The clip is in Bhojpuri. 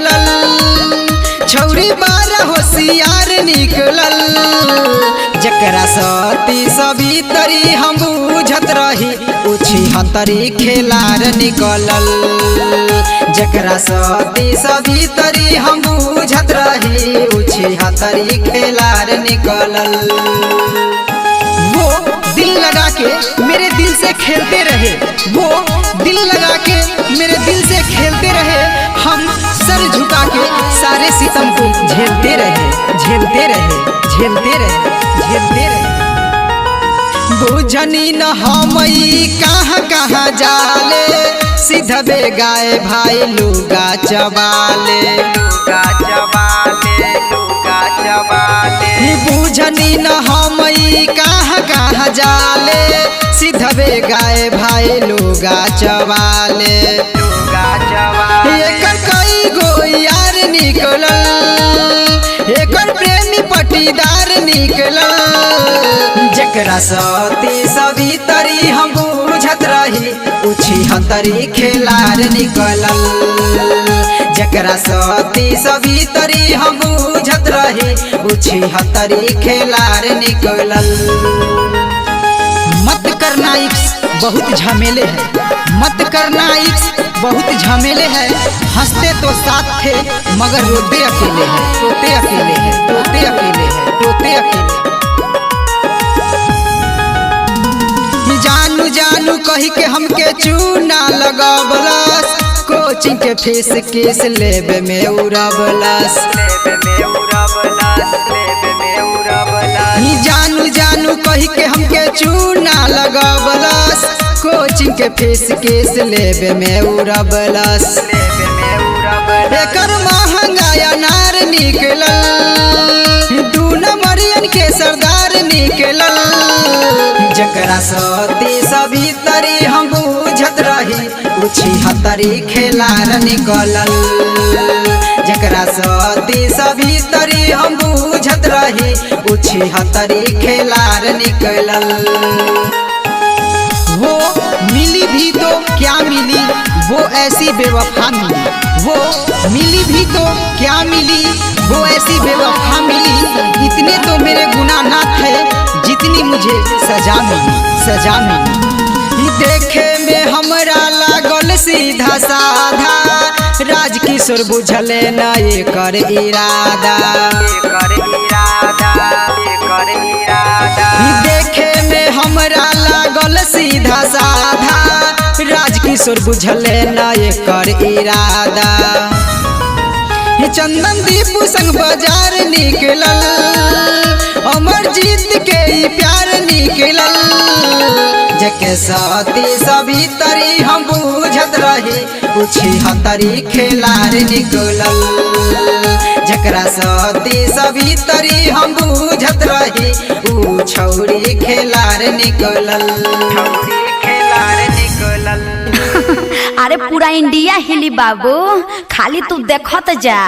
निकलल, छौरी बार होशियार निकलल। जकरा सती सवितरी हम बुझत रही, उ 76 खेलार निकलल। जकरा सती सवितरी हम बुझत रही, उ 76 खेलार निकलल। वो दिल लगा के मेरे दिल से खेलते रहे, वो दिल लगा के मेरे दिल से खेलते रहे। हम सर झुका के सारे सितम को झेलते रहे, झेलते रहे, झेलते रहे, झेलते रहे। बुझनी न हम कहाँ कहाँ जाले, सीधबे गाय भाई लुगा चबाले, लुगा चबाले, लुगा चबाले। बुझनी न हम कहाँ कहाँ जाले, सीधबे गाय भाई लुगा चबाले, लुगा चबाले। एकर कई गो यार निकलल, एकर प्रेमी पटीदार निकलल। जकरा सती सवितरी हम बुझत रही, उ 76 खेलार निकलल। जकरा सती सवितरी हम बुझत रही, उ 76 खेलार निकलल। मत करना इक्स बहुत झमेले है, मत करना इक्स बहुत झमेले है। हंसते तो साथ थे मगर रोते अकेले हैं, रोते अकेले हैं, रोते अकेले हैं, रोते अकेले। जानू जानू कही के हमके चूना लगबलस, कोचिंग के फीस किस लेबे में उड़बलस, लेबे में उड़बलस, लेबे में उड़बलस। जानू जानू कही के हमके चूना लगबलस, कोचिंग के फीस किस लेबे में उड़बलस, लेबे में उड़बलस। एकर महंगा अनार निकलल, दू नंबरियन के सरदार निकलल। जकरा सती सवितरी हम बुझत रही, उ 76 खेलार निकलल। जकरा सती सवितरी हम बुझत रही, उ 76 खेलार निकलल। वो मिली भी तो क्या मिली, वो ऐसी बेवफा मिली, वो मिली भी तो क्या मिली, वो ऐसी बेवफा मिली। इतने तो मेरे गुनाह ना थे जितनी मुझे सजा मिली, सजा मिली। देखे में हमरा लागल सीधा साधा, राजकिशोर बुझले न एकर इरादा, एकर इरादा, एकर इरादा। देखे में हमरा लागल सीधा साधा, राजकिशोर बुझले न एकर इरादा। चंदन दीपू संग बाजार निकलल, अमरजीत के प्यार निकलल। जके सती सवितरी हम बुझत रही, उ 76 खेलार निकलल। जकरा सती सवितरी हम बुझत रही, उ छौरी खेलार निकलल, छौरी खेलार निकलल। अरे पूरा इंडिया हिली बाबू, खाली तू देखत जा।